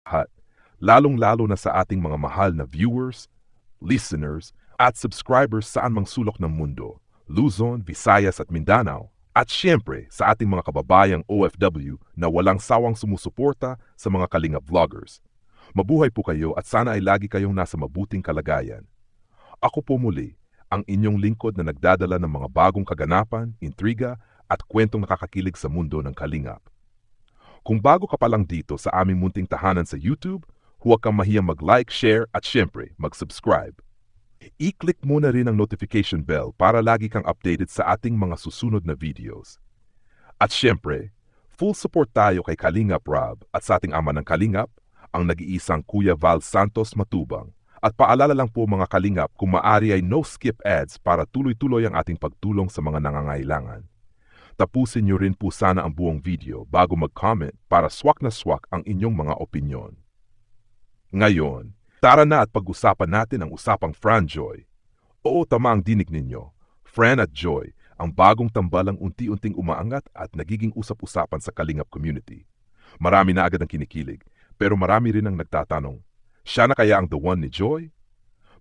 lahat, lalong-lalo na sa ating mga mahal na viewers, listeners, at subscribers saan mang sulok ng mundo, Luzon, Visayas at Mindanao, at syempre sa ating mga kababayang OFW na walang sawang sumusuporta sa mga Kalinga vloggers. Mabuhay po kayo at sana ay lagi kayong nasa mabuting kalagayan. Ako po muli, ang inyong lingkod na nagdadala ng mga bagong kaganapan, intriga at kwentong nakakakilig sa mundo ng Kalingap. Kung bago ka pa lang dito sa aming munting tahanan sa YouTube, huwag kang mahiyang mag-like, share at syempre mag-subscribe. I-click mo na rin ang notification bell para lagi kang updated sa ating mga susunod na videos. At syempre, full support tayo kay Kalingap Rob at sa ating ama ng Kalingap, ang nag-iisang Kuya Val Santos Matubang. At paalala lang po mga Kalingap kung maari ay no skip ads para tuloy-tuloy ang ating pagtulong sa mga nangangailangan. Tapusin niyo rin po sana ang buong video bago mag-comment para swak na swak ang inyong mga opinyon. Ngayon, tara na at pag-usapan natin ang usapang Fran Joy. Oo, tama ang dinig ninyo. Fran at Joy, ang bagong tambalang unti-unting umaangat at nagiging usap-usapan sa Kalingap community. Marami na agad ang kinikilig, pero marami rin ang nagtatanong, siya na kaya ang the one ni Joy?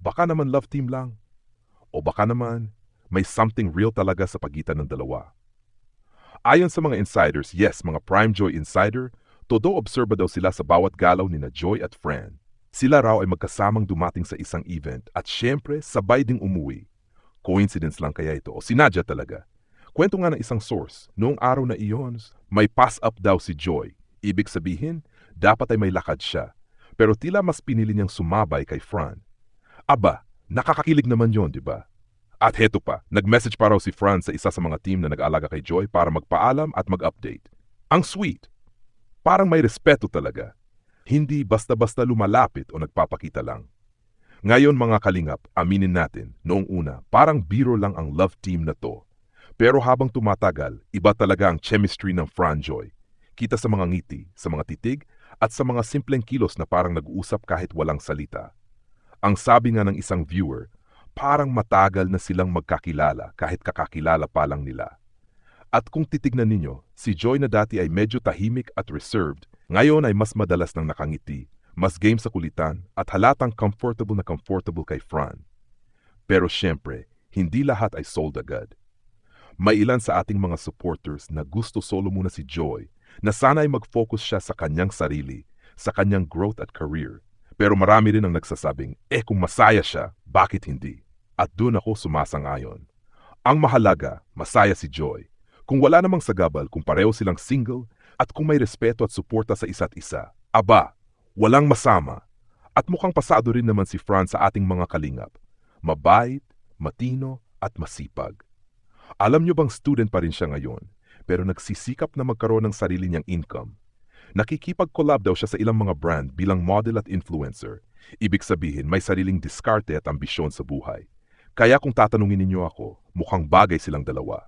Baka naman love team lang. O baka naman, may something real talaga sa pagitan ng dalawa. Ayon sa mga insiders, yes, mga Prime Joy insider, todo obserba daw sila sa bawat galaw ni na Joy at Fran. Sila raw ay magkasamang dumating sa isang event at syempre sabay ding umuwi. Coincidence lang kaya ito o sinadya talaga? Kwento nga ng isang source, noong araw na iyon, may pass up daw si Joy. Ibig sabihin, dapat ay may lakad siya. Pero tila mas pinili niyang sumabay kay Fran. Aba, nakakakilig naman yon, di ba? At heto pa, nag-message pa raw si Fran sa isa sa mga team na nag-alaga kay Joy para magpaalam at mag-update. Ang sweet. Parang may respeto talaga. Hindi basta-basta lumalapit o nagpapakita lang. Ngayon mga Kalingap, aminin natin, noong una, parang biro lang ang love team na to. Pero habang tumatagal, iba talaga ang chemistry ng Fran Joy. Kita sa mga ngiti, sa mga titig, at sa mga simpleng kilos na parang nag-uusap kahit walang salita. Ang sabi nga ng isang viewer, parang matagal na silang magkakilala kahit kakakilala pa lang nila. At kung titignan ninyo, si Joy na dati ay medyo tahimik at reserved, ngayon ay mas madalas nang nakangiti, mas game sa kulitan at halatang comfortable na comfortable kay Fran. Pero syempre, hindi lahat ay sold agad. May ilan sa ating mga supporters na gusto solo muna si Joy, na sana ay mag-focus siya sa kanyang sarili, sa kanyang growth at career. Pero marami rin ang nagsasabing, kung masaya siya, bakit hindi? At doon ako sumasang-ayon. Ang mahalaga, masaya si Joy. Kung wala namang sagabal, kung pareho silang single, at kung may respeto at suporta sa isa't isa, aba, walang masama. At mukhang pasado rin naman si Fran sa ating mga Kalingap. Mabait, matino, at masipag. Alam nyo bang student pa rin siya ngayon, pero nagsisikap na magkaroon ng sarili niyang income. Nakikipag-collab daw siya sa ilang mga brand bilang model at influencer. Ibig sabihin, may sariling diskarte at ambisyon sa buhay. Kaya kung tatanungin ninyo ako, mukhang bagay silang dalawa.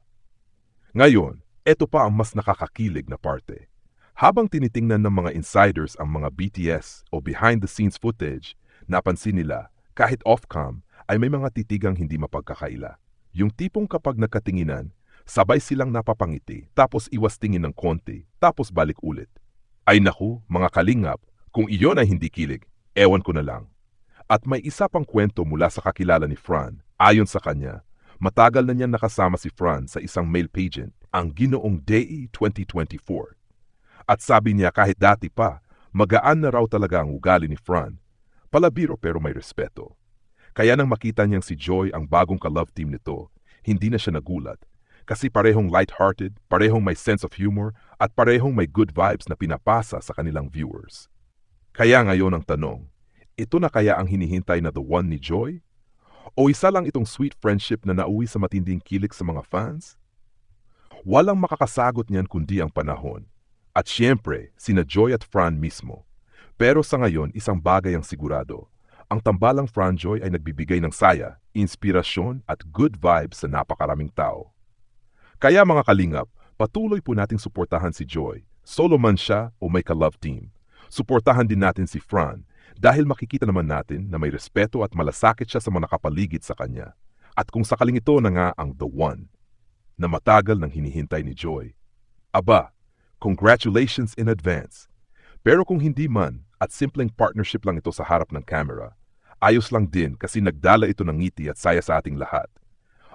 Ngayon, eto pa ang mas nakakakilig na parte. Habang tinitingnan ng mga insiders ang mga BTS o behind-the-scenes footage, napansin nila, kahit off-cam, ay may mga titigang hindi mapagkakaila. Yung tipong kapag nagkatinginan, sabay silang napapangiti, tapos iwas tingin ng konti, tapos balik ulit. Ay naku, mga Kalingap, kung iyon ay hindi kilig, ewan ko na lang. At may isa pang kwento mula sa kakilala ni Fran. Ayon sa kanya, matagal na niyang nakasama si Fran sa isang male pageant, ang Ginoong Dei 2024. At sabi niya kahit dati pa, magaan na raw talaga ang ugali ni Fran. Palabiro pero may respeto. Kaya nang makita niyang si Joy ang bagong ka-love team nito, hindi na siya nagulat. Kasi parehong light-hearted, parehong may sense of humor, at parehong may good vibes na pinapasa sa kanilang viewers. Kaya ngayon ang tanong, ito na kaya ang hinihintay na the one ni Joy? O isa lang itong sweet friendship na nauwi sa matinding kilig sa mga fans? Walang makakasagot niyan kundi ang panahon. At siyempre, sina Joy at Fran mismo. Pero sa ngayon, isang bagay ang sigurado. Ang tambalang Fran Joy ay nagbibigay ng saya, inspirasyon at good vibes sa napakaraming tao. Kaya mga Kalingap, patuloy po nating suportahan si Joy. Solo man siya o may ka-love team. Suportahan din natin si Fran dahil makikita naman natin na may respeto at malasakit siya sa mga nakapaligid sa kanya. At kung sakaling ito na nga ang the one na matagal nang hinihintay ni Joy. Aba, congratulations in advance. Pero kung hindi man, At simpleng partnership lang ito sa harap ng camera. Ayos lang din kasi nagdala ito ng ngiti at saya sa ating lahat.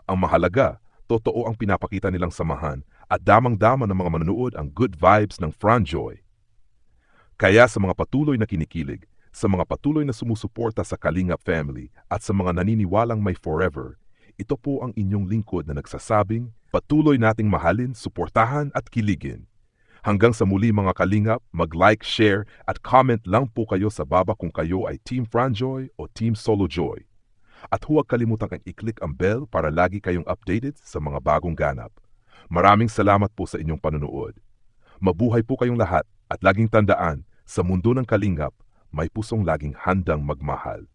Ang mahalaga, totoo ang pinapakita nilang samahan at damang-dama ng mga manonood ang good vibes ng Franjoy. Kaya sa mga patuloy na kinikilig, sa mga patuloy na sumusuporta sa Kalingap family at sa mga naniniwalang may forever, ito po ang inyong lingkod na nagsasabing, patuloy nating mahalin, suportahan at kiligin. Hanggang sa muli mga Kalingap, mag-like, share at comment lang po kayo sa baba kung kayo ay Team Franjoy o Team Solo Joy. At huwag kalimutang i-click ang bell para lagi kayong updated sa mga bagong ganap. Maraming salamat po sa inyong panonood. Mabuhay po kayong lahat at laging tandaan, sa mundo ng Kalingap, may pusong laging handang magmahal.